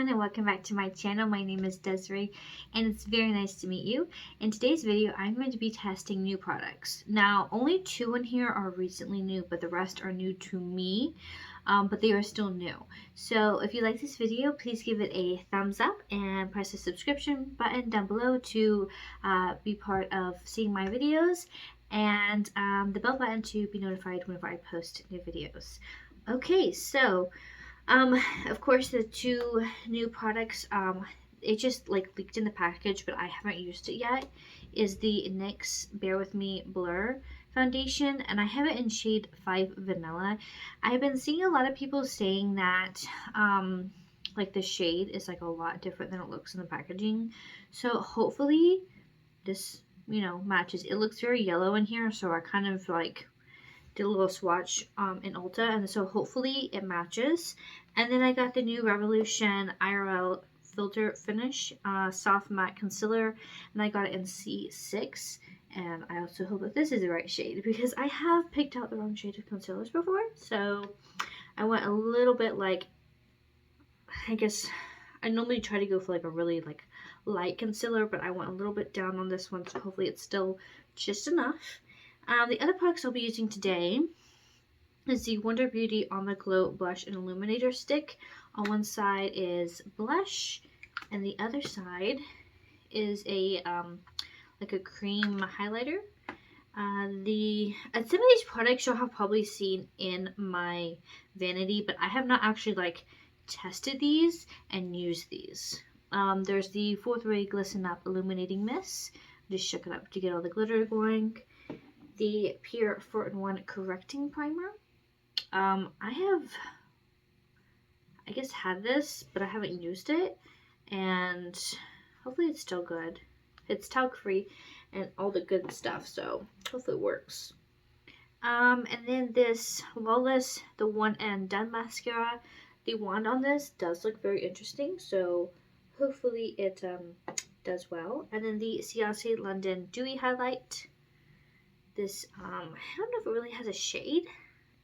everyone, and welcome back to my channel. My name is Desiree and it's very nice to meet you. In today's video I'm going to be testing new products. Now only 2 in here are recently new, but the rest are new to me, but they are still new. So if you like this video, please give it a thumbs up and press the subscription button down below to be part of seeing my videos, and the bell button to be notified whenever I post new videos. Okay, so of course, the 2 new products, it just leaked in the package, but I haven't used it yet, is the NYX Bear With Me Blur Foundation, and I have it in shade 5 Vanilla. I've been seeing a lot of people saying that, the shade is a lot different than it looks in the packaging. So hopefully this, matches. It looks very yellow in here, so I kind of did a little swatch in Ulta, and so hopefully it matches. And then I got the new Revolution IRL Filter Finish Soft Matte Concealer, and I got it in C6. And I also hope that this is the right shade, because I have picked out the wrong shade of concealers before. So I went a little bit I guess I normally try to go for a really light concealer, but I went a little bit down on this one, so hopefully it's still just enough. The other products I'll be using today is the Wonder Beauty On The Glow Blush and Illuminator Stick. On one side is blush, and the other side is a cream highlighter. Some of these products you'll have probably seen in my vanity, but I have not actually tested these and used these. There's the Fourth Ray Glisten Up Illuminating Mist. Just shook it up to get all the glitter going. The Pure 4-in-1 Correcting Primer. I guess had this, but I haven't used it, and hopefully it's still good. It's talc free and all the good stuff, so hopefully it works. And then this Lawless The One and Done Mascara. The wand on this does look very interesting, so hopefully it does well. And then the Ciate London Dewy Highlight. This, I don't know if it really has a shade.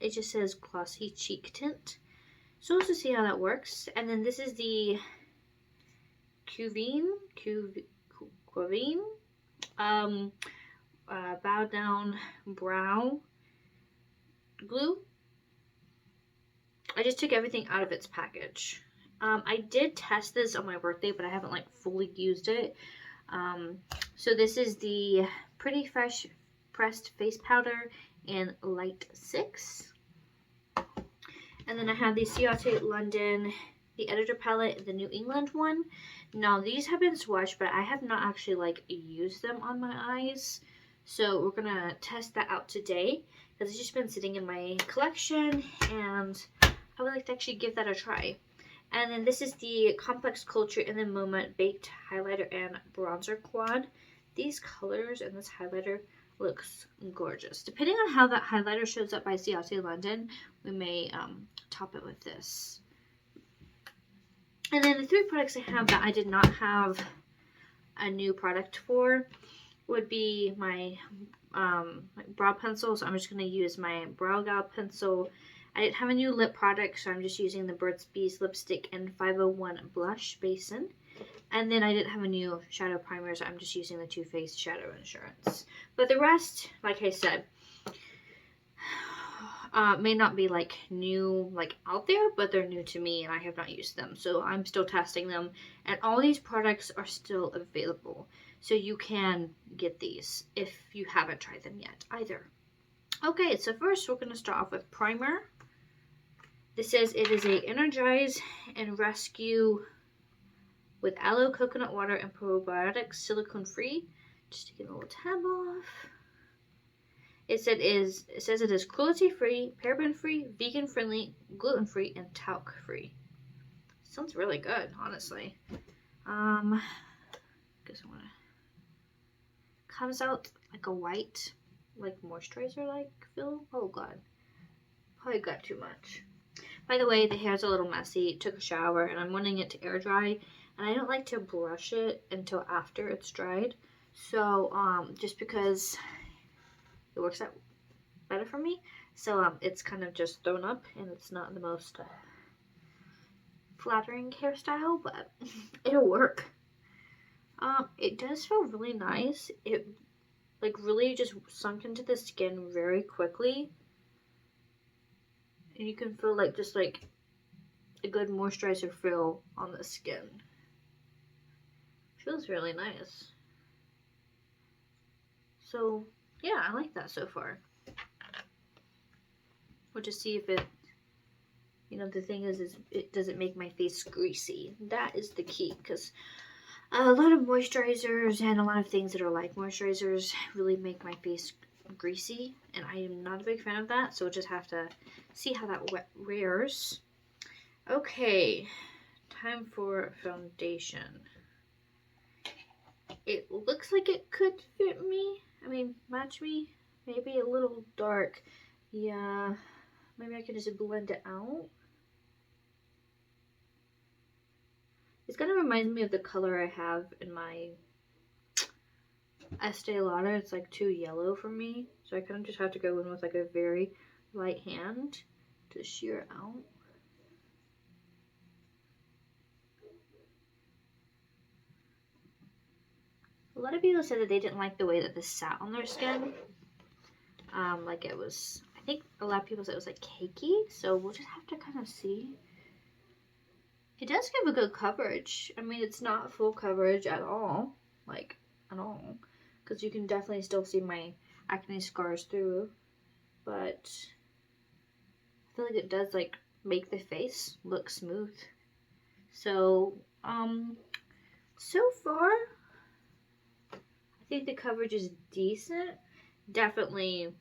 It just says Glossy Cheek Tint. So let's just see how that works. And then this is the Qveen Bow Down Brow Glue. I just took everything out of its package. I did test this on my birthday, but I haven't fully used it. So this is the Pretty Fresh Pressed Face Powder in Light 6. And then I have the Ciate London, the Editor Palette, the New England one. Now these have been swatched, but I have not actually used them on my eyes. So we're gonna test that out today, because it's just been sitting in my collection and I would like to actually give that a try. And then this is the Complex Culture in the Moment Baked Highlighter and Bronzer Quad. These colors and this highlighter looks gorgeous. Depending on how that highlighter shows up by Ciate London, we may top it with this. And then the 3 products I have that I did not have a new product for would be my brow pencil. So I'm just going to use my Brow Gal pencil. I didn't have a new lip product, so I'm just using the Burt's Bees lipstick and 501 blush basin. And then I didn't have a new shadow primer, so I'm just using the Too Faced Shadow Insurance. But the rest, like I said, may not be new out there, but they're new to me and I have not used them. So I'm still testing them, and all these products are still available. So you can get these if you haven't tried them yet either. Okay, so first we're going to start off with primer. This says it is a Energize and Rescue with aloe, coconut water, and probiotics, silicone free. Just to get a little tab off. It says it is cruelty free, paraben free, vegan friendly, gluten free, and talc free. Sounds really good, honestly. Guess I wanna. Comes out like a white, moisturizer feel. Oh god, probably got too much. By the way, the hair's a little messy. Took a shower and I'm wanting it to air dry, and I don't like to brush it until after it's dried. So just because it works out better for me, so it's kind of just thrown up and it's not the most flattering hairstyle, but it'll work. It does feel really nice. It like really just sunk into the skin very quickly. And you can feel like just like a good moisturizer feel on the skin. Feels really nice. So yeah, I like that so far. We'll just see if it, you know, the thing is it doesn't make my face greasy. That is the key, because a lot of moisturizers and a lot of things that are like moisturizers really make my face greasy, and I am not a big fan of that, so we'll just have to see how that wears. Okay, time for foundation. It looks like it could fit me. I mean, match me. Maybe a little dark. Yeah, maybe I can just blend it out. This kind of reminds me of the color I have in my Estee Lauder. It's like too yellow for me, so I kind of just have to go in with like a very light hand to sheer out. A lot of people said that they didn't like the way that this sat on their skin. Like it was, I think a lot of people said it was like cakey, so we'll just have to kind of see. It does give a good coverage. I mean, it's not full coverage at all, like at all, because you can definitely still see my acne scars through, but I feel like it does like make the face look smooth. So, so far, I think the coverage is decent. Definitely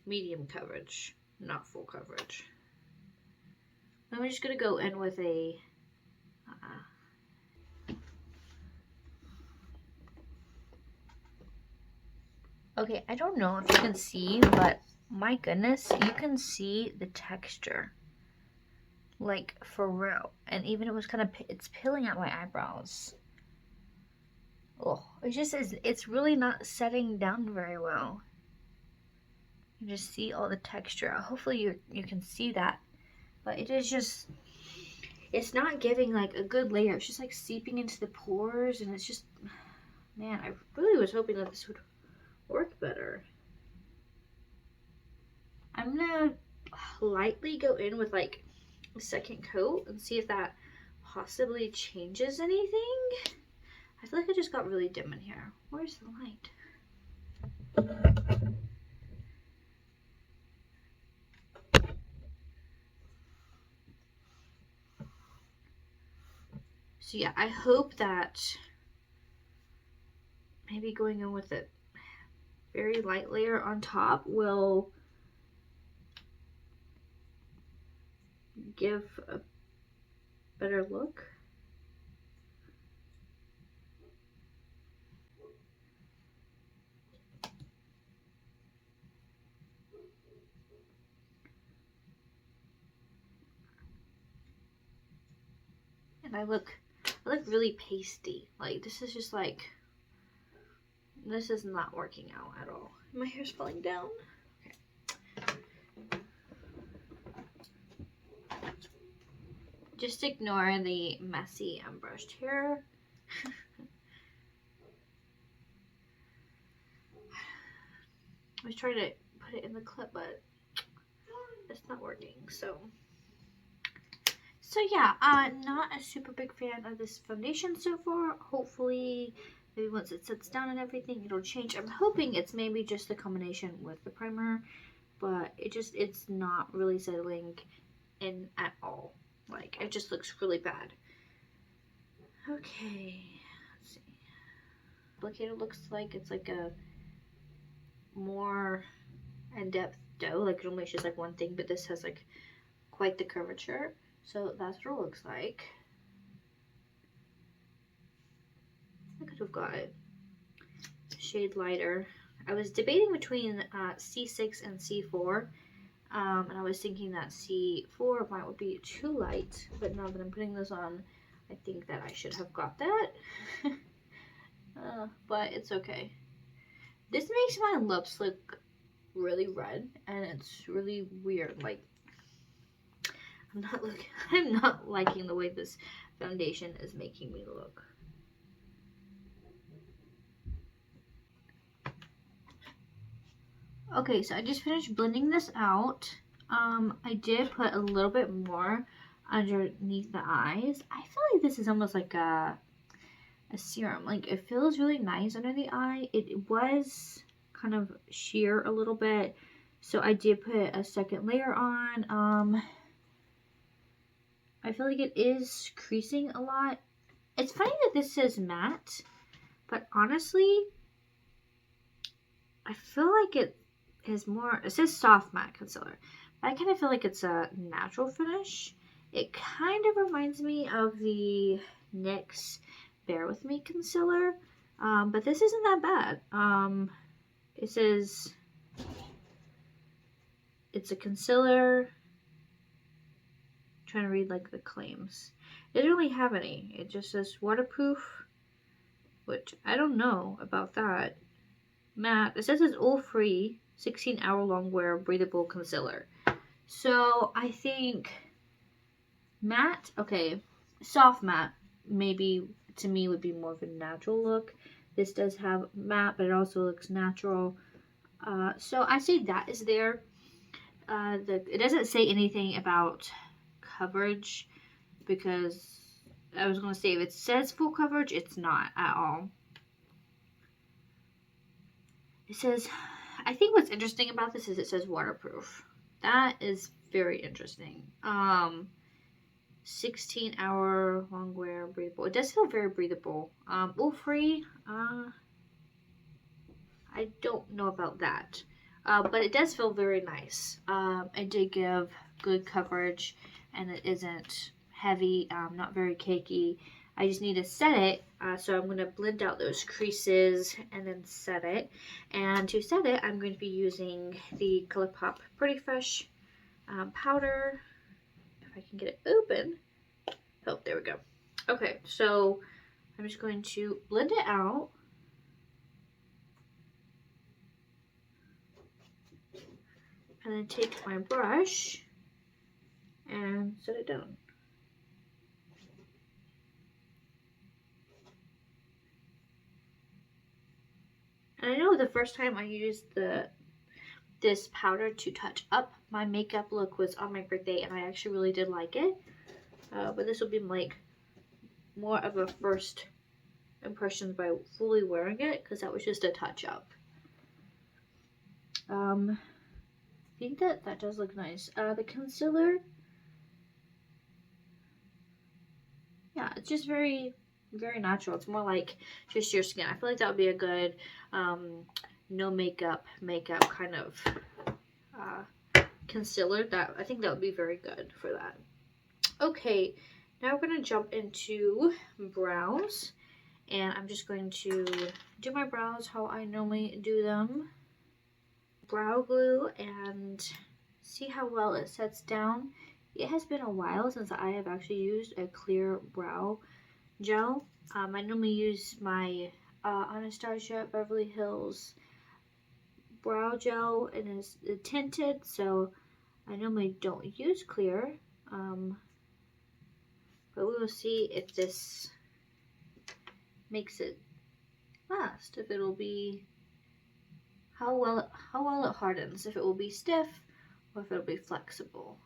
medium coverage, not full coverage. I'm just gonna go in with a okay, I don't know if you can see, but my goodness, you can see the texture, like for real. And even it was kind of, it's peeling at my eyebrows. Oh, it's really not setting down very well. You just see all the texture. Hopefully you can see that, but it is just, it's not giving like a good layer. It's just like seeping into the pores, and it's just, man, I really was hoping that this would work better. I'm gonna lightly go in with like a second coat and see if that possibly changes anything. I feel like I just got really dim in here. Where's the light? So yeah, I hope that maybe going in with a very light layer on top will give a better look. And I look really pasty. Like this is just like, this is not working out at all. My hair's falling down. Okay. Just ignore the messy unbrushed hair. I was trying to put it in the clip, but it's not working. So yeah, not a super big fan of this foundation so far. Hopefully, maybe once it sets down and everything, it'll change. I'm hoping it's maybe just the combination with the primer, but it's not really settling in at all. Like, it just looks really bad. Okay, let's see. Applicator looks like it's like a more in-depth dough. Like, normally it's just like one thing, but this has like quite the curvature. So that's what it looks like. I could have got it a shade lighter. I was debating between C6 and C4, and I was thinking that C4 would be too light, but now that I'm putting this on, I think that I should have got that. But it's okay. This makes my lips look really red, and it's really weird. Like, I'm not liking the way this foundation is making me look. Okay, so I just finished blending this out. I did put a little bit more underneath the eyes. I feel like this is almost like a serum. Like, it feels really nice under the eye. It was kind of sheer a little bit, so I did put a second layer on. I feel like it is creasing a lot. It's funny that this says matte, but honestly, I feel like it is more, it says soft matte concealer, but I kind of feel like it's a natural finish. It kind of reminds me of the NYX Bear With Me concealer, but this isn't that bad. It says it's a concealer. I'm trying to read like the claims. It doesn't really have any. It just says waterproof, which I don't know about that. Matte. It says it's oil-free, 16-hour long wear, breathable concealer. So I think matte, okay, soft matte maybe to me would be more of a natural look. This does have matte, but it also looks natural. So I say that is there. It doesn't say anything about coverage, because I was going to say if it says full coverage, it's not at all. It says, I think what's interesting about this is it says waterproof. That is very interesting. 16-hour long wear, breathable. It does feel very breathable. Oil-free, I don't know about that. But it does feel very nice. It did give good coverage, and it isn't heavy, not very cakey. I just need to set it, so I'm going to blend out those creases and then set it. And to set it, I'm going to be using the ColourPop Pretty Fresh powder. If I can get it open. Oh, there we go. Okay, so I'm just going to blend it out. And then take my brush and set it down. And I know the first time I used this powder to touch up my makeup look was on my birthday, and I actually really did like it. But this will be like more of a first impressions by fully wearing it, because that was just a touch up. I think that does look nice. The concealer, yeah, it's just very, very natural. It's more like just your skin. I feel like that would be a good no makeup kind of concealer. That I think that would be very good for that. Okay, now we're gonna jump into brows, and I'm just going to do my brows how I normally do them. Brow glue and see how well it sets down. It has been a while since I have actually used a clear brow gel. I normally use my Anastasia Beverly Hills brow gel, and it's tinted, so I normally don't use clear. But we will see if this makes it last, if it'll be how well it hardens, if it will be stiff or if it'll be flexible.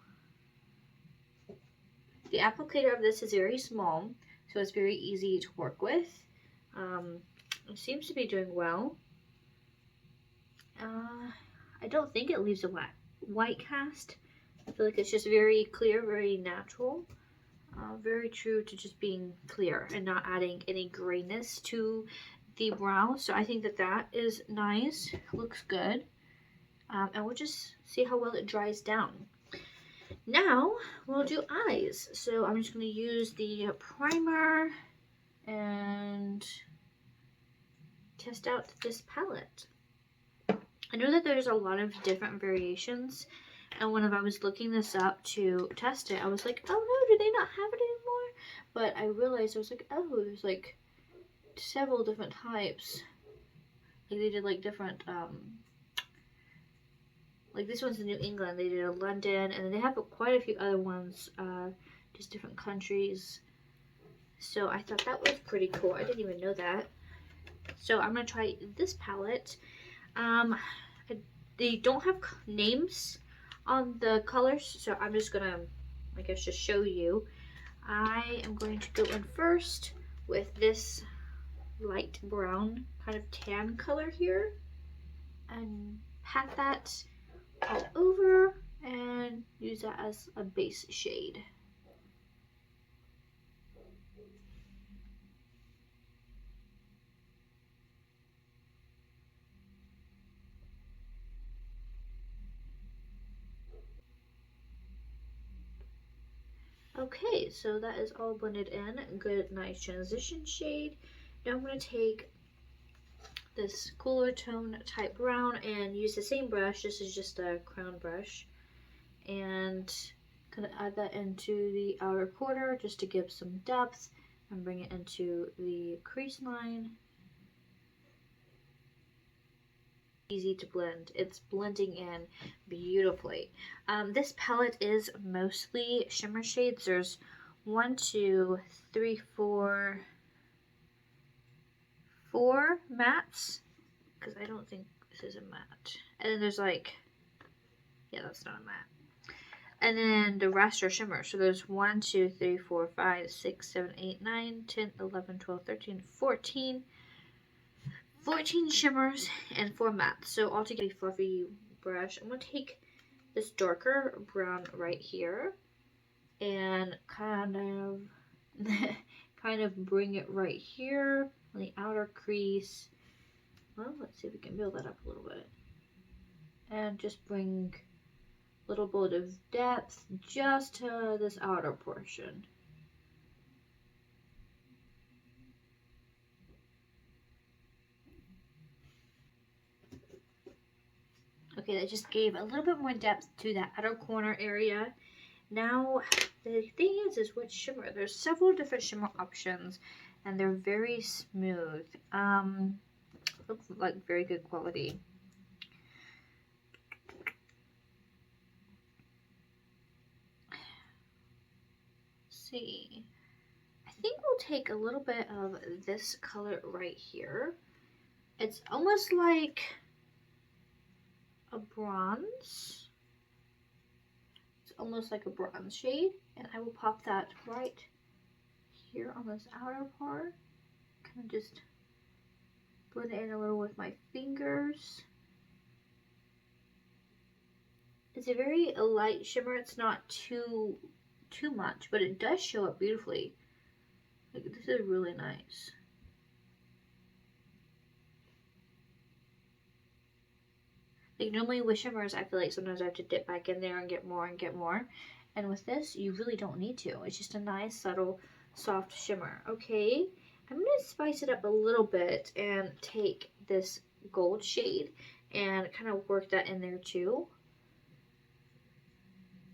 The applicator of this is very small, so it's very easy to work with. It seems to be doing well. I don't think it leaves a white cast. I feel like it's just very clear, very natural. Very true to just being clear and not adding any grayness to the brow. So I think that is nice. Looks good. And we'll just see how well it dries down. Now we'll do eyes. So I'm just going to use the primer and test out this palette. I know that there's a lot of different variations, and when I was looking this up to test it, I was like, oh no, do they not have it anymore? But I realized I was like, oh, there's like several different types. Like they did like different Like this one's in New England, they did a London, and then they have quite a few other ones, just different countries. So I thought that was pretty cool. I didn't even know that. So I'm gonna try this palette. They don't have names on the colors, so I'm just gonna, I guess, just show you. I am going to go in first with this light brown kind of tan color here, and pat that all over and use that as a base shade. Okay, so that is all blended in. Good, nice transition shade. Now I'm going to take this cooler tone type brown and use the same brush. This is just a crown brush. And gonna add that into the outer corner just to give some depth and bring it into the crease line. Easy to blend. It's blending in beautifully. This palette is mostly shimmer shades. There's 4 mattes, because I don't think this is a matte. And then there's like, yeah, that's not a matte. And then the rest are shimmer. So there's 1, 2, 3, 4, 5, 6, 7, 8, 9, 10, 11, 12, 13, 14 shimmers and 4 mattes. So altogether, fluffy brush. I'm going to take this darker brown right here and kind of bring it right here on the outer crease. Well, let's see if we can build that up a little bit. And just bring a little bit of depth just to this outer portion. Okay, that just gave a little bit more depth to that outer corner area. Now, the thing is with shimmer, there's several different shimmer options, and they're very smooth. Looks like very good quality. Let's see. I think we'll take a little bit of this color right here. It's almost like a bronze. It's almost like a bronze shade, and I will pop that right here on this outer part. Kind of just blend it in a little with my fingers. It's a very light shimmer. It's not too much, but it does show up beautifully. Like, this is really nice. Like, normally with shimmers, I feel like sometimes I have to dip back in there and get more and get more. And with this, you really don't need to. It's just a nice, subtle, soft shimmer. Okay, I'm going to spice it up a little bit and take this gold shade and kind of work that in there too.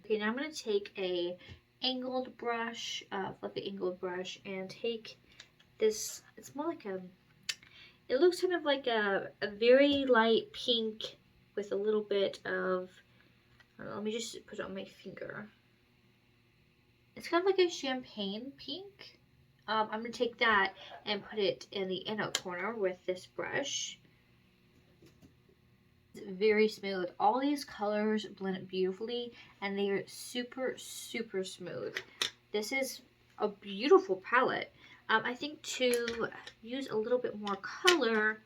Okay, now I'm going to take a angled brush, fluffy angled brush, and take this, it's more like it looks kind of like a very light pink with a little bit of, I don't know, let me just put it on my finger. It's kind of like a champagne pink. I'm going to take that and put it in the inner corner with this brush. It's very smooth. All these colors blend beautifully, and they are super, super smooth. This is a beautiful palette. I think to use a little bit more color,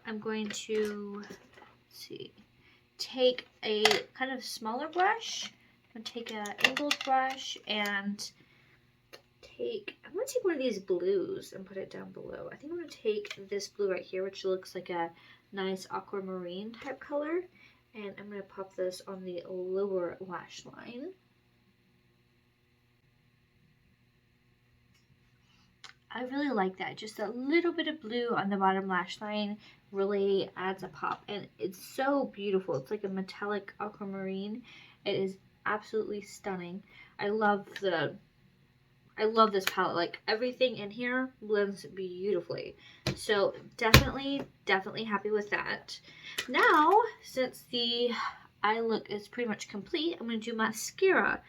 I'm going to, let's see, take a kind of smaller brush. I'm going to take an angled brush and I'm going to take one of these blues and put it down below. I think I'm going to take this blue right here, which looks like a nice aquamarine type color, and I'm going to pop this on the lower lash line. I really like that. Just a little bit of blue on the bottom lash line really adds a pop, and it's so beautiful. It's like a metallic aquamarine. It is absolutely stunning. I love this palette. Like, everything in here blends beautifully. So definitely happy with that. Now, since the eye look is pretty much complete, I'm going to do mascara.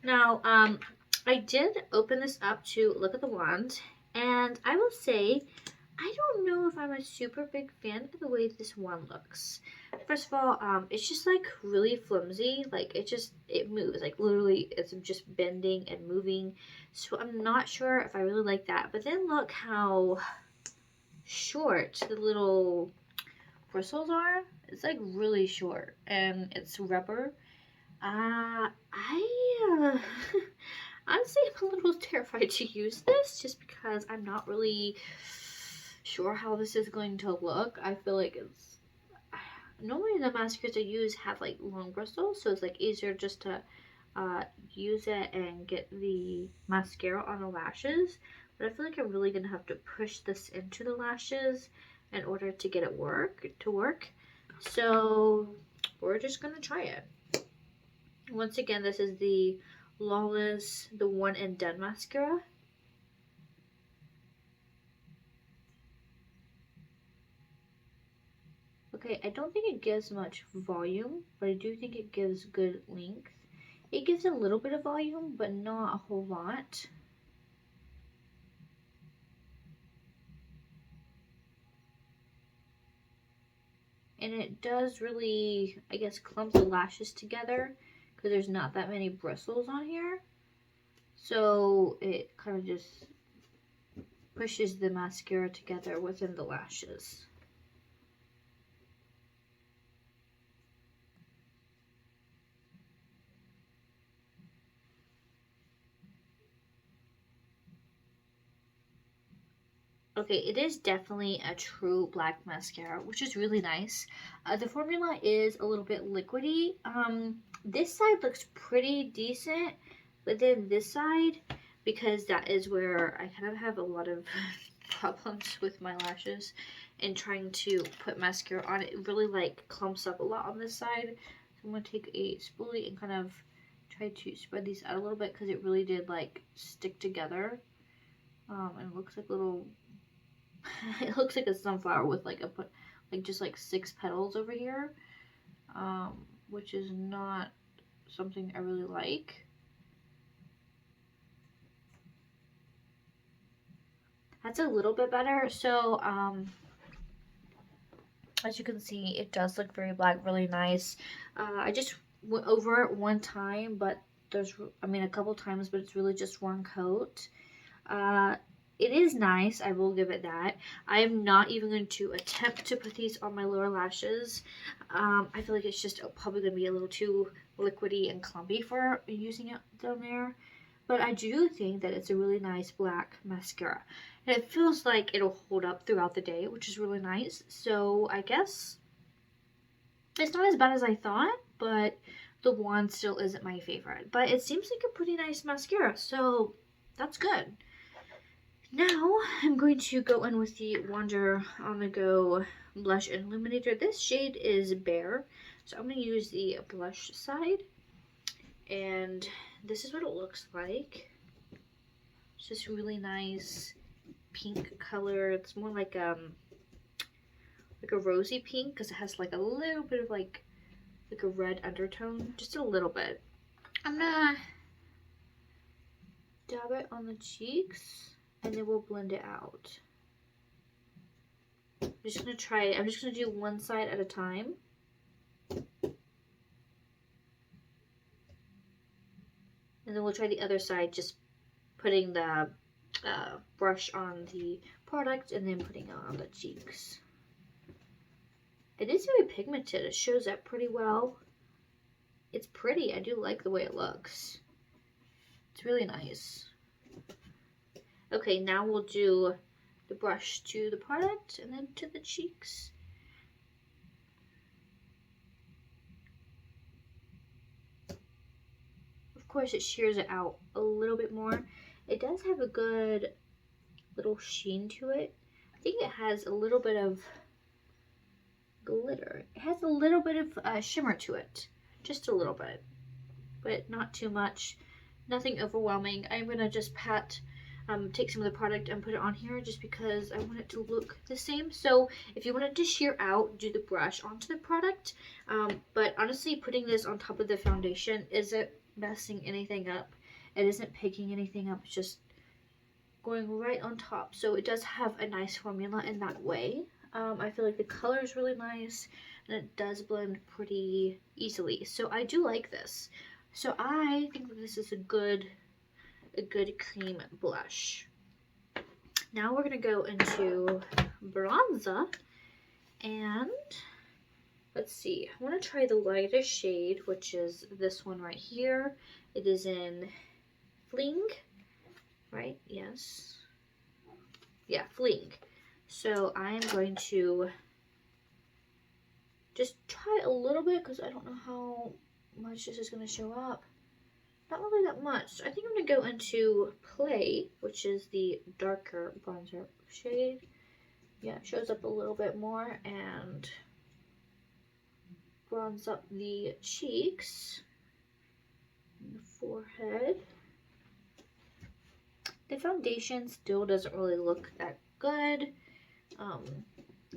Now, I did open this up to look at the wand, and I will say, I don't know if I'm a super big fan of the way this wand looks. First of all, it's just like really flimsy, like it moves, like literally it's just bending and moving. So I'm not sure if I really like that. But then look how short the little bristles are. It's like really short, and it's rubber. Honestly, I'm a little terrified to use this just because I'm not really sure how this is going to look. I feel like it's normally the mascaras I use have like long bristles, so it's like easier just to use it and get the mascara on the lashes. But I feel like I'm really gonna have to push this into the lashes in order to get it to work. So we're just gonna try it. Once again, this is the Lawless, the One and Done mascara. Okay, I don't think it gives much volume, but I do think it gives good length. It gives a little bit of volume, but not a whole lot. And it does really, I guess, clump the lashes together because there's not that many bristles on here. So it kind of just pushes the mascara together within the lashes. Okay, it is definitely a true black mascara, which is really nice. The formula is a little bit liquidy. This side looks pretty decent, but then this side, because that is where I kind of have a lot of problems with my lashes and trying to put mascara on, it really like clumps up a lot on this side. So I'm going to take a spoolie and kind of try to spread these out a little bit because it really did like stick together. And it looks like little it looks like a sunflower with like just like 6 petals over here, which is not something I really like. That's a little bit better. So as you can see, it does look very black, really nice. I just went over it one time, but a couple times, but it's really just one coat. It is nice, I will give it that. I am not even going to attempt to put these on my lower lashes. I feel like it's just probably going to be a little too liquidy and clumpy for using it down there. But I do think that it's a really nice black mascara. And it feels like it'll hold up throughout the day, which is really nice. So I guess it's not as bad as I thought, but the wand still isn't my favorite. But it seems like a pretty nice mascara, so that's good. Now I'm going to go in with the Wander On The Go Blush Illuminator. This shade is Bare, so I'm going to use the blush side. And this is what it looks like. It's just really nice pink color. It's more like a rosy pink because it has like a little bit of like a red undertone, just a little bit. I'm gonna dab it on the cheeks and then we'll blend it out. I'm just gonna do one side at a time. And then we'll try the other side, just putting the brush on the product and then putting it on the cheeks. It is very pigmented. It shows up pretty well. It's pretty. I do like the way it looks. It's really nice. Okay, now we'll do the brush to the product and then to the cheeks. Of course, it shears it out a little bit more. It does have a good little sheen to it. I think it has a little bit of glitter. It has a little bit of shimmer to it. Just a little bit, but not too much. Nothing overwhelming. I'm gonna just pat take some of the product and put it on here just because I want it to look the same. So if you want it to sheer out, do the brush onto the product. But honestly, putting this on top of the foundation isn't messing anything up. It isn't picking anything up. It's just going right on top. So it does have a nice formula in that way. I feel like the color is really nice and it does blend pretty easily. So I do like this. So I think that this is a good cream blush. Now we're gonna go into bronzer, and let's see, I want to try the lighter shade, which is this one right here. It is in Fling, right? Yes. Yeah, Fling. So I'm going to just try a little bit because I don't know how much this is going to show up. Not really that much. I think I'm going to go into Play, which is the darker bronzer shade. Yeah, it shows up a little bit more, and bronze up the cheeks and the forehead. The foundation still doesn't really look that good.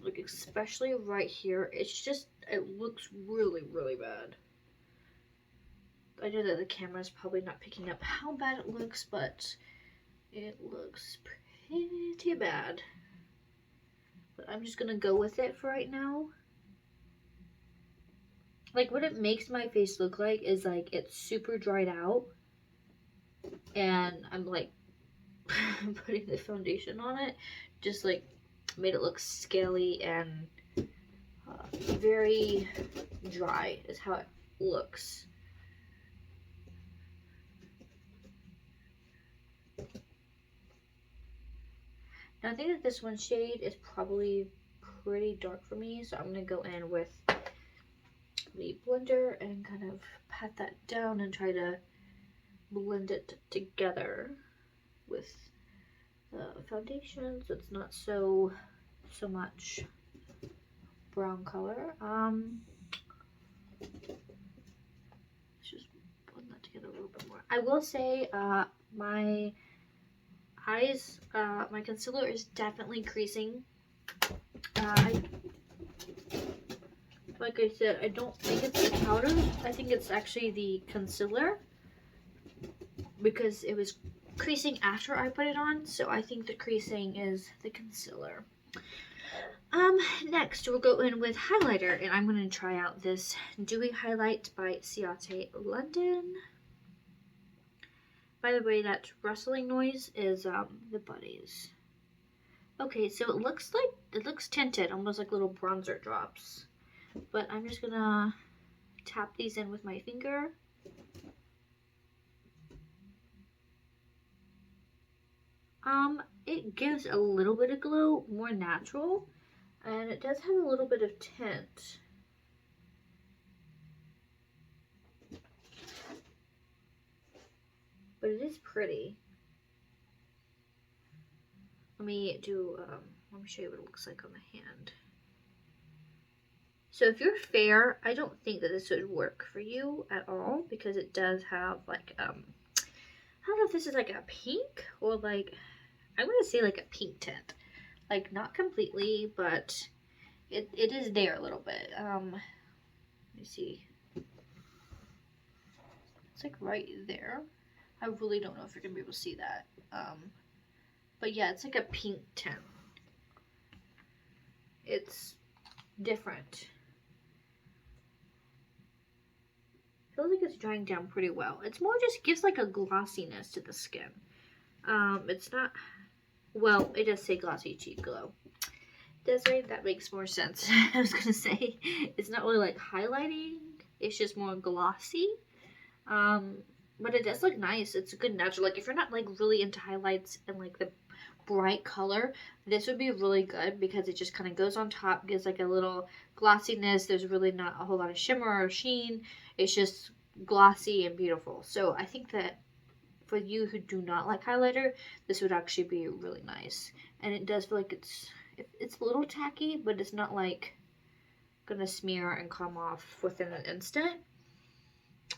Like especially right here, it looks really, really bad. I know that the camera is probably not picking up how bad it looks, but it looks pretty bad. But I'm just gonna go with it for right now. Like what it makes my face look like is like it's super dried out, and I'm like putting the foundation on it, just like made it look scaly and very dry is how it looks. Now I think that this one shade is probably pretty dark for me, so I'm going to go in with the blender and kind of pat that down and try to blend it together with the foundation so it's not so much brown color. Let's just blend that together a little bit more. I will say my eyes, my concealer is definitely creasing. Like I said, I don't think it's the powder. I think it's actually the concealer because it was creasing after I put it on. So I think the creasing is the concealer. Next we'll go in with highlighter, and I'm going to try out this Dewy Highlight by Ciate London. By the way, that rustling noise is the buddies. Okay, so it looks tinted, almost like little bronzer drops. But I'm just gonna tap these in with my finger. It gives a little bit of glow, more natural, and it does have a little bit of tint. But it is pretty. Let me show you what it looks like on the hand. So if you're fair, I don't think that this would work for you at all because it does have like, I don't know if this is like a pink or like, I'm going to say like a pink tint. Like not completely, but it is there a little bit. Let me see. It's like right there. I really don't know if you're going to be able to see that. But yeah, it's like a pink tint. It's different. Feels like it's drying down pretty well. It's more just gives like a glossiness to the skin. It's not, well, it does say glossy cheek glow. Desiree, that makes more sense. I was gonna say, it's not really like highlighting. It's just more glossy. But it does look nice. It's a good natural. Like if you're not like really into highlights and like the bright color, this would be really good because it just kind of goes on top, gives like a little glossiness. There's really not a whole lot of shimmer or sheen. It's just glossy and beautiful. So I think that for you who do not like highlighter, this would actually be really nice. And it does feel like it's a little tacky, but it's not like gonna smear and come off within an instant.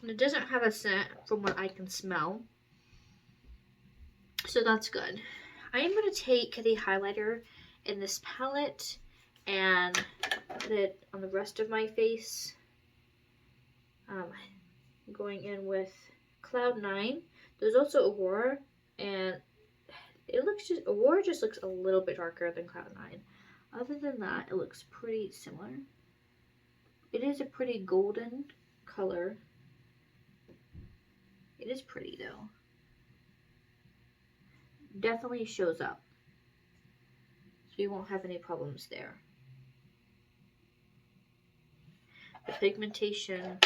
And it doesn't have a scent from what I can smell. So that's good. I am going to take the highlighter in this palette and put it on the rest of my face. Going in with Cloud 9. There's also Aurora, and Aurora just looks a little bit darker than Cloud 9. Other than that, it looks pretty similar. It is a pretty golden color. It is pretty though. Definitely shows up. So you won't have any problems there. The pigmentation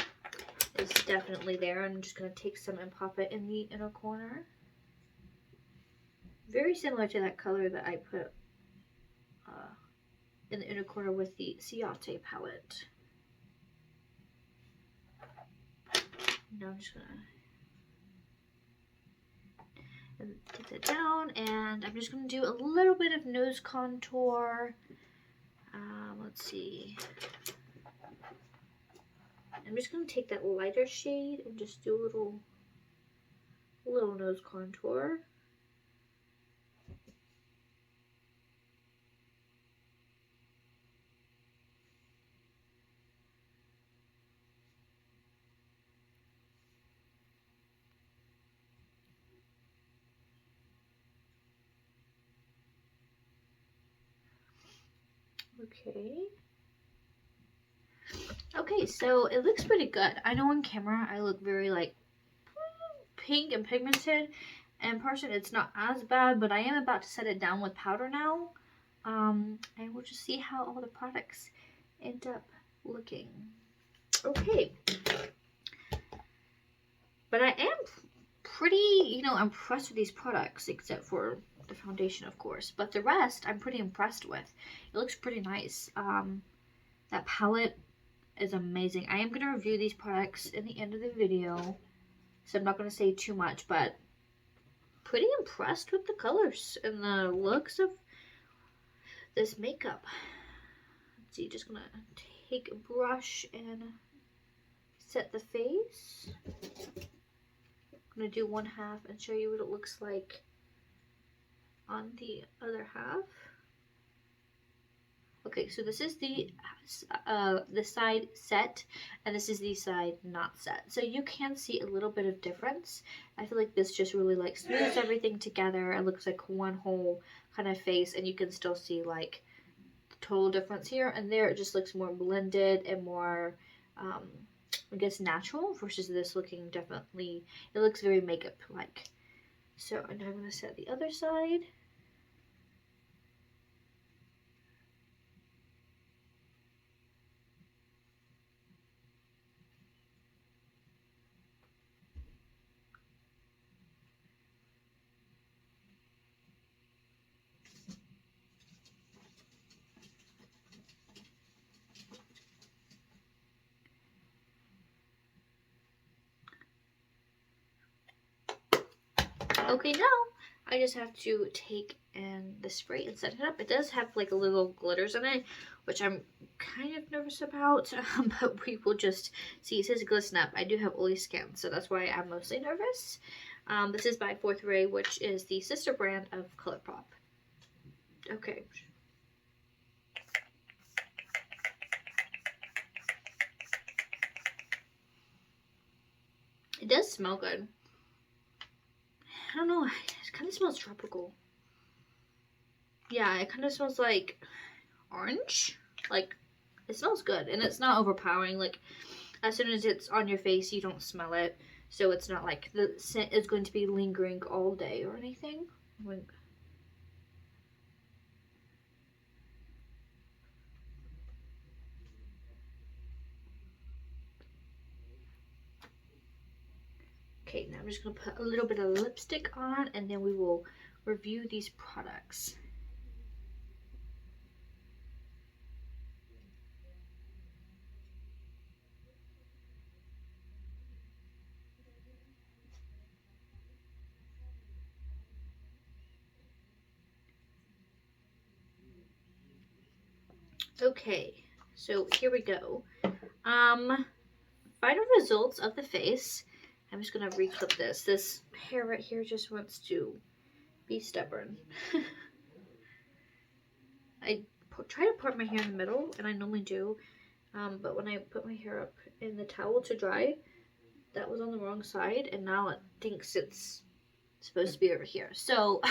is definitely there. I'm just going to take some and pop it in the inner corner. Very similar to that color that I put in the inner corner with the Ciate palette. Now I'm just going to take that down, and I'm just going to do a little bit of nose contour. Let's see. I'm just going to take that lighter shade and just do a little nose contour. Okay, so it looks pretty good. I know on camera I look very like pink and pigmented, and in person it's not as bad, but I am about to set it down with powder now. And we'll just see how all the products end up looking. Okay. But I am pretty, impressed with these products, except for the foundation, of course. But the rest, I'm pretty impressed with. It looks pretty nice. That palette is amazing. I am going to review these products in the end of the video, so I'm not going to say too much, but pretty impressed with the colors and the looks of this makeup. Let's see, just going to take a brush and set the face. I'm going to do one half and show you what it looks like on the other half. Okay, so this is the side set, and this is the side not set. So you can see a little bit of difference. I feel like this just really like smooths everything together. It looks like one whole kind of face, and you can still see like the total difference here and there. It just looks more blended and more, I guess, natural, versus this looking definitely, it looks very makeup-like. So now I'm going to set the other side. Okay, now I just have to take in the spray and set it up. It does have like a little glitters in it, which I'm kind of nervous about, but we will just see. It says glisten up. I do have oily skin, so that's why I'm mostly nervous. This is by Fourth Ray, which is the sister brand of ColourPop. Okay. It does smell good. I don't know, it kind of smells tropical. Yeah, it kind of smells like orange. Like, it smells good, and it's not overpowering. Like, as soon as it's on your face, you don't smell it. So it's not like the scent is going to be lingering all day or anything. Okay, now I'm just going to put a little bit of lipstick on, and then we will review these products. Okay, so here we go. Final results of the face. I'm just gonna reclip this. This hair right here just wants to Be stubborn. I try to part my hair in the middle, and I normally do, but when I put my hair up in the towel to dry, that was on the wrong side, and now it thinks it's supposed to be over here. So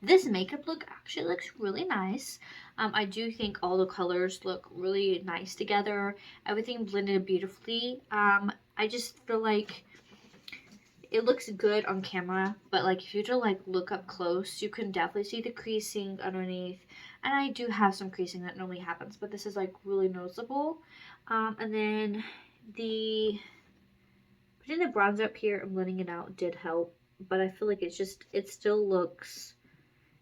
this makeup look actually looks really nice. I do think all the colors look really nice together. Everything blended beautifully. I just feel like it looks good on camera, but like if you were to like look up close, you can definitely see the creasing underneath. And I do have some creasing that normally happens, but this is like really noticeable. And then putting the bronzer up here and blending it out did help, but I feel like it still looks,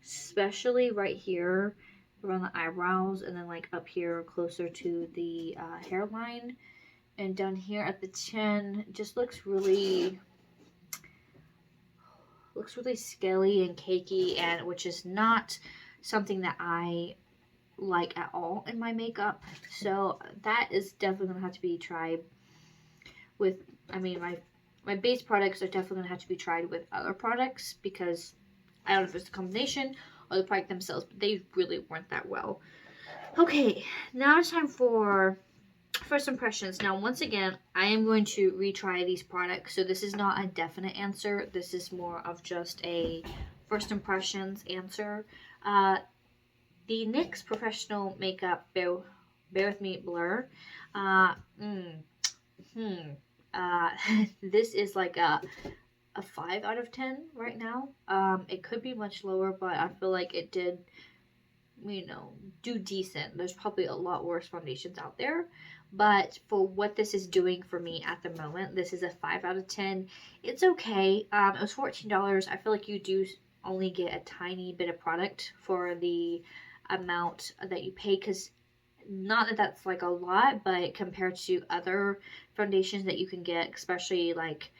especially right here around the eyebrows, and then like up here closer to the hairline, and down here at the chin, just looks really scaly and cakey, and which is not something that I like at all in my makeup. So that is definitely gonna have to be tried with, I mean, my base products are definitely gonna have to be tried with other products, because I don't know if it's a combination or the product themselves, but they really weren't that well. Okay, now it's time for first impressions. Now, once again, I am going to retry these products, so this is not a definite answer. This is more of just a first impressions answer. The NYX Professional Makeup Bear With Me Blur. This is like a 5 out of 10 right now. It could be much lower, but I feel like it did, do decent. There's probably a lot worse foundations out there, but for what this is doing for me at the moment, this is a 5 out of 10. It's okay. It was $14. I feel like you do only get a tiny bit of product for the amount that you pay, because not that that's like a lot, but compared to other foundations that you can get, especially like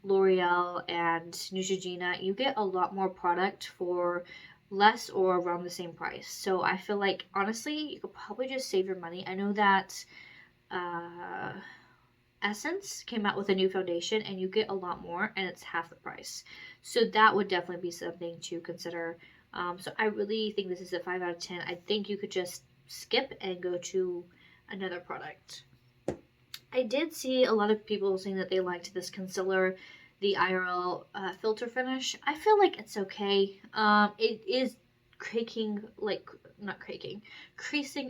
L'Oreal and Neutrogena, you get a lot more product for less or around the same price. So I feel like, honestly, you could probably just save your money. I know that Essence came out with a new foundation and you get a lot more, and it's half the price. So that would definitely be something to consider. So I really think this is a 5 out of 10. I think you could just skip and go to another product. I did see a lot of people saying that they liked this concealer, the IRL filter finish. I feel like it's okay. It is creasing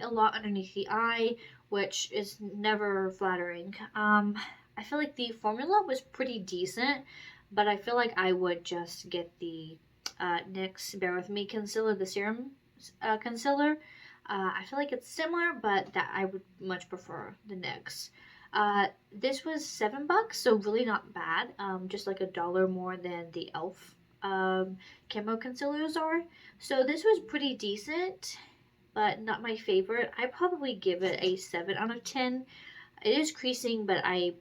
a lot underneath the eye, which is never flattering. I feel like the formula was pretty decent, but I feel like I would just get the NYX Bear With Me concealer, the serum concealer. I feel like it's similar, but that I would much prefer the NYX. This was $7, so really not bad. Just like $1 more than the e.l.f. Camo concealers are. So this was pretty decent, but not my favorite. I probably give it a 7 out of 10. It is creasing, but I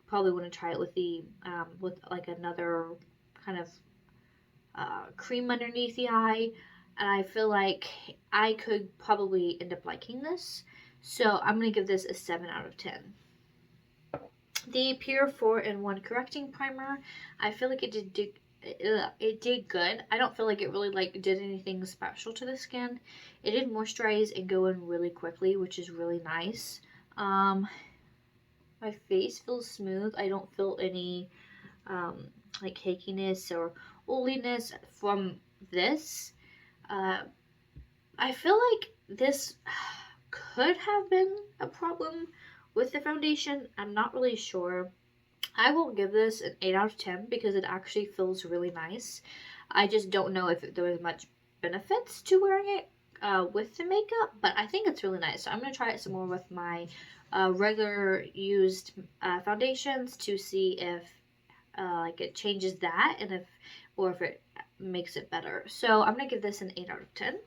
probably want to try it with the with like another kind of cream underneath the eye, and I feel like I could probably end up liking this. So I'm going to give this a 7 out of 10. The Pure 4-in-1 Correcting Primer, I feel like it did good. I don't feel like it really did anything special to the skin. It did moisturize and go in really quickly, which is really nice. My face feels smooth. I don't feel any like cakiness or oiliness from this. I feel like this could have been a problem with the foundation. I'm not really sure. I will give this an 8 out of 10 because it actually feels really nice. I just don't know if there was much benefits to wearing it with the makeup, but I think it's really nice. So I'm going to try it some more with my regular used foundations to see if like it changes that, and if it makes it better. So I'm going to give this an 8 out of 10.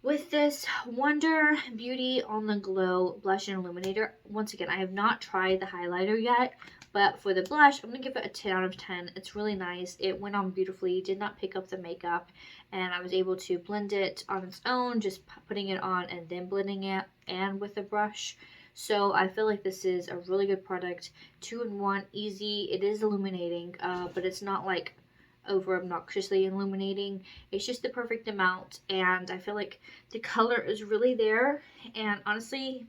With this Wonder Beauty On The Glow Blush and Illuminator, once again, I have not tried the highlighter yet, but for the blush, I'm going to give it a 10 out of 10. It's really nice. It went on beautifully, did not pick up the makeup, and I was able to blend it on its own, just putting it on and then blending it, and with a brush. So I feel like this is a really good product. 2-in-1, easy. It is illuminating, but it's not like over obnoxiously illuminating. It's just the perfect amount, and I feel like the color is really there. And honestly,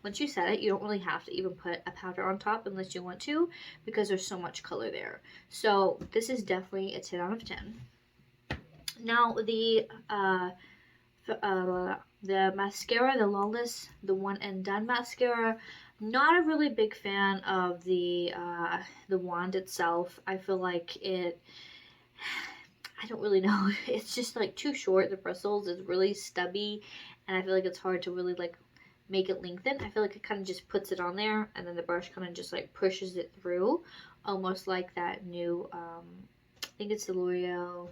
once you set it, you don't really have to even put a powder on top unless you want to, because there's so much color there. So this is definitely a 10 out of 10. Now the mascara, the Lawless, the One and Done mascara. Not a really big fan of the wand itself. I feel like it, I don't really know. It's just like too short. The bristles is really stubby, and I feel like it's hard to really like make it lengthen. I feel like it kind of just puts it on there, and then the brush kind of just like pushes it through, almost like that new, I think it's the L'Oreal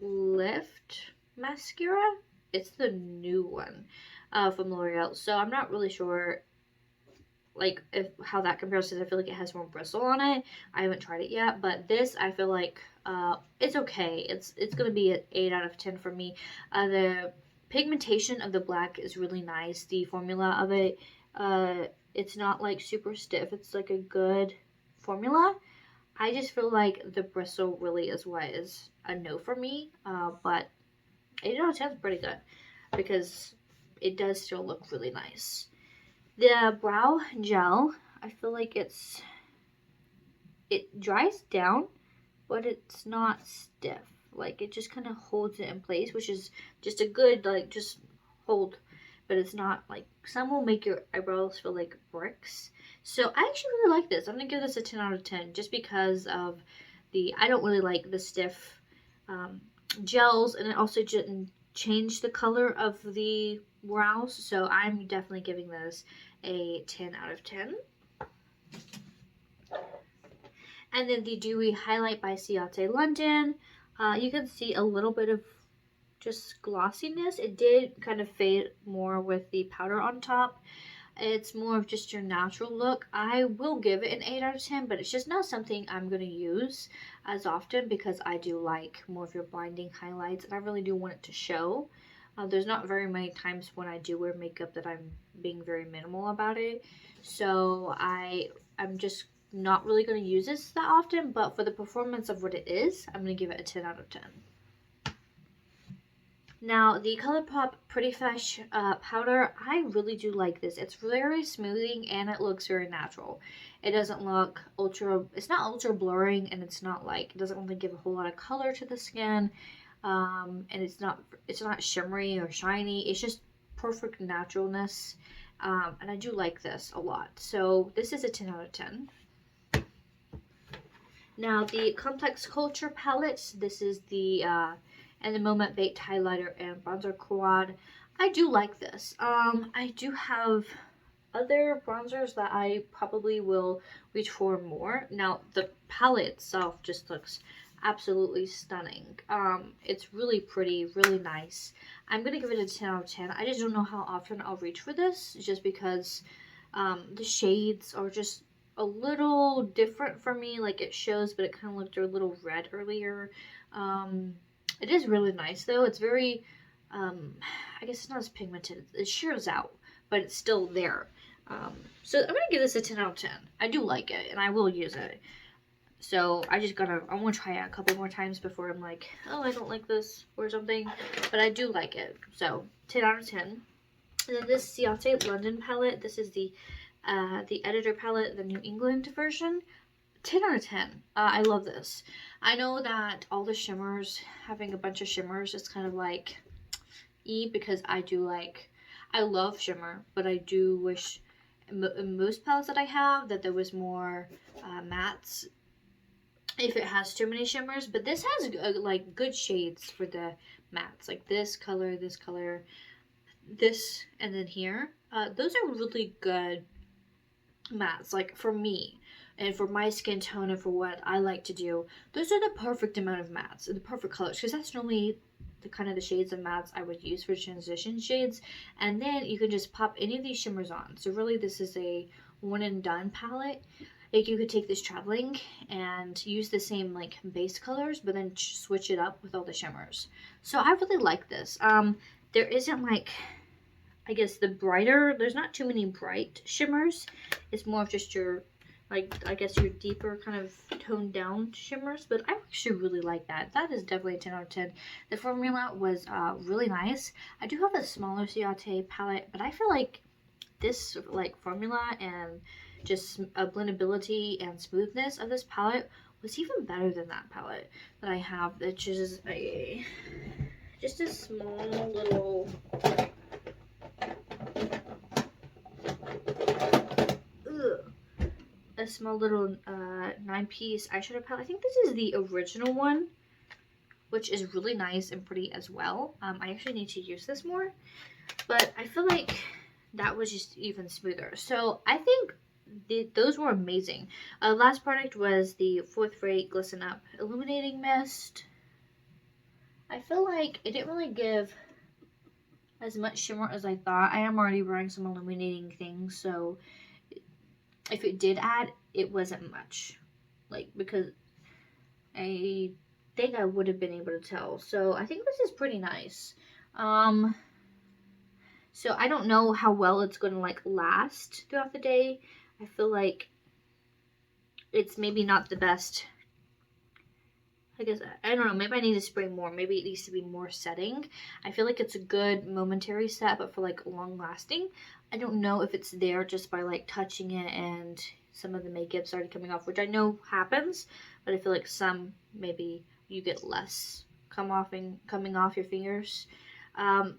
Lift mascara. It's the new one from L'Oreal. So I'm not really sure like how that compares, because I feel like it has more bristle on it. I haven't tried it yet, but this I feel like it's okay. It's gonna be an 8 out of 10 for me. The pigmentation of the black is really nice. The formula of it, it's not like super stiff. It's like a good formula. I just feel like the bristle really is what is a no for me. But 8 out of 10 is pretty good because it does still look really nice. The brow gel, I feel like it dries down, but it's not stiff. Like it just kind of holds it in place, which is just a good like just hold, but it's not like, some will make your eyebrows feel like bricks. So I actually really like this. I'm gonna give this a 10 out of 10 just because of I don't really like the stiff gels, and it also didn't change the color of the brows, so I'm definitely giving this a 10 out of 10. And then the Dewy Highlight by Ciate London. You can see a little bit of just glossiness. It did kind of fade more with the powder on top. It's more of just your natural look. I will give it an 8 out of 10, but it's just not something I'm going to use as often because I do like more of your blinding highlights, and I really do want it to show. There's not very many times when I do wear makeup that I'm being very minimal about it. So I'm just not really going to use this that often, but for the performance of what it is, I'm going to give it a 10 out of 10. Now, the ColourPop Pretty Fresh powder, I really do like this. It's very smoothing and it looks very natural. It doesn't look it's not ultra blurring, and it's not like, it doesn't really give a whole lot of color to the skin. And it's not shimmery or shiny. It's just perfect naturalness. And I do like this a lot. So this is a 10 out of 10. Now, the Complex Culture palette. This is the In the Moment Baked Highlighter and Bronzer Quad. I do like this. I do have other bronzers that I probably will reach for more. Now, the palette itself just looks absolutely stunning. It's really pretty, really nice. I'm gonna give it a 10 out of 10. I just don't know how often I'll reach for this, just because the shades are just a little different for me. Like it shows, but it kind of looked a little red earlier. It is really nice though. It's very, I guess it's not as pigmented. It shears out, but it's still there. So I'm gonna give this a 10 out of 10. I do like it, and I will use it. So I want to try it a couple more times before I'm like, oh, I don't like this or something. But I do like it. So 10 out of 10. And then this Ciate London palette. This is the editor palette, the New England version. 10 out of 10. I love this. I know that all the shimmers, having a bunch of shimmers, is kind of like because I love shimmer, but I do wish in most palettes that I have that there was more mattes if it has too many shimmers. But this has like good shades for the mattes, like this color, this, and then here. Those are really good mattes, like for me and for my skin tone and for what I like to do. Those are the perfect amount of mattes, the perfect colors, because that's normally the kind of the shades of mattes I would use for transition shades. And then you can just pop any of these shimmers on. So really this is a one and done palette. Like you could take this traveling and use the same like base colors, but then switch it up with all the shimmers. So I really like this. There isn't like, I guess there's not too many bright shimmers. It's more of just your like, I guess your deeper kind of toned down shimmers, but I actually really like that. That is definitely a 10 out of 10. The formula was really nice. I do have a smaller Ciate palette, but I feel like this like formula and just a blendability and smoothness of this palette was even better than that palette that I have, which is just a small little a small little 9-piece eyeshadow palette. I think this is the original one, which is really nice and pretty as well. I actually need to use this more, but I feel like that was just even smoother. So I think those were amazing. Last product was the 4th Rate Glisten Up Illuminating Mist. I feel like it didn't really give as much shimmer as I thought. I am already wearing some illuminating things, so if it did add, it wasn't much. Like, because I think I would have been able to tell. So I think this is pretty nice. So I don't know how well it's going to like last throughout the day. I feel like it's maybe not the best. I guess, I don't know, maybe I need to spray more. Maybe it needs to be more setting. I feel like it's a good momentary set, but for like long lasting, I don't know if it's there just by like touching it and some of the makeup started coming off, which I know happens, but I feel like some maybe you get less coming off your fingers.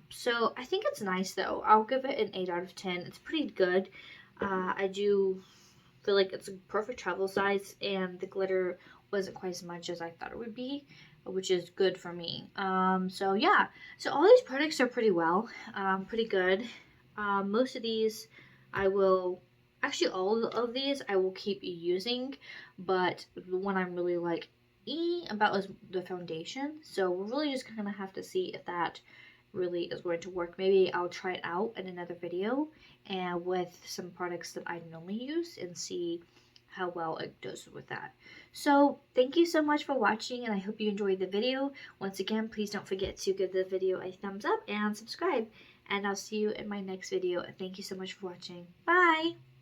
So I think it's nice though. I'll give it an 8 out of 10. It's pretty good. I do feel like it's a perfect travel size, and the glitter wasn't quite as much as I thought it would be, which is good for me. So yeah, so all these products are pretty good. Most of these I will, actually all of these I will keep using, but the one I'm really like about is the foundation. So we're really just gonna have to see if that really is going to work. Maybe I'll try it out in another video and with some products that I normally use and see how well it does with that. So thank you so much for watching, and I hope you enjoyed the video. Once again, please don't forget to give the video a thumbs up and subscribe, and I'll see you in my next video. Thank you so much for watching. Bye!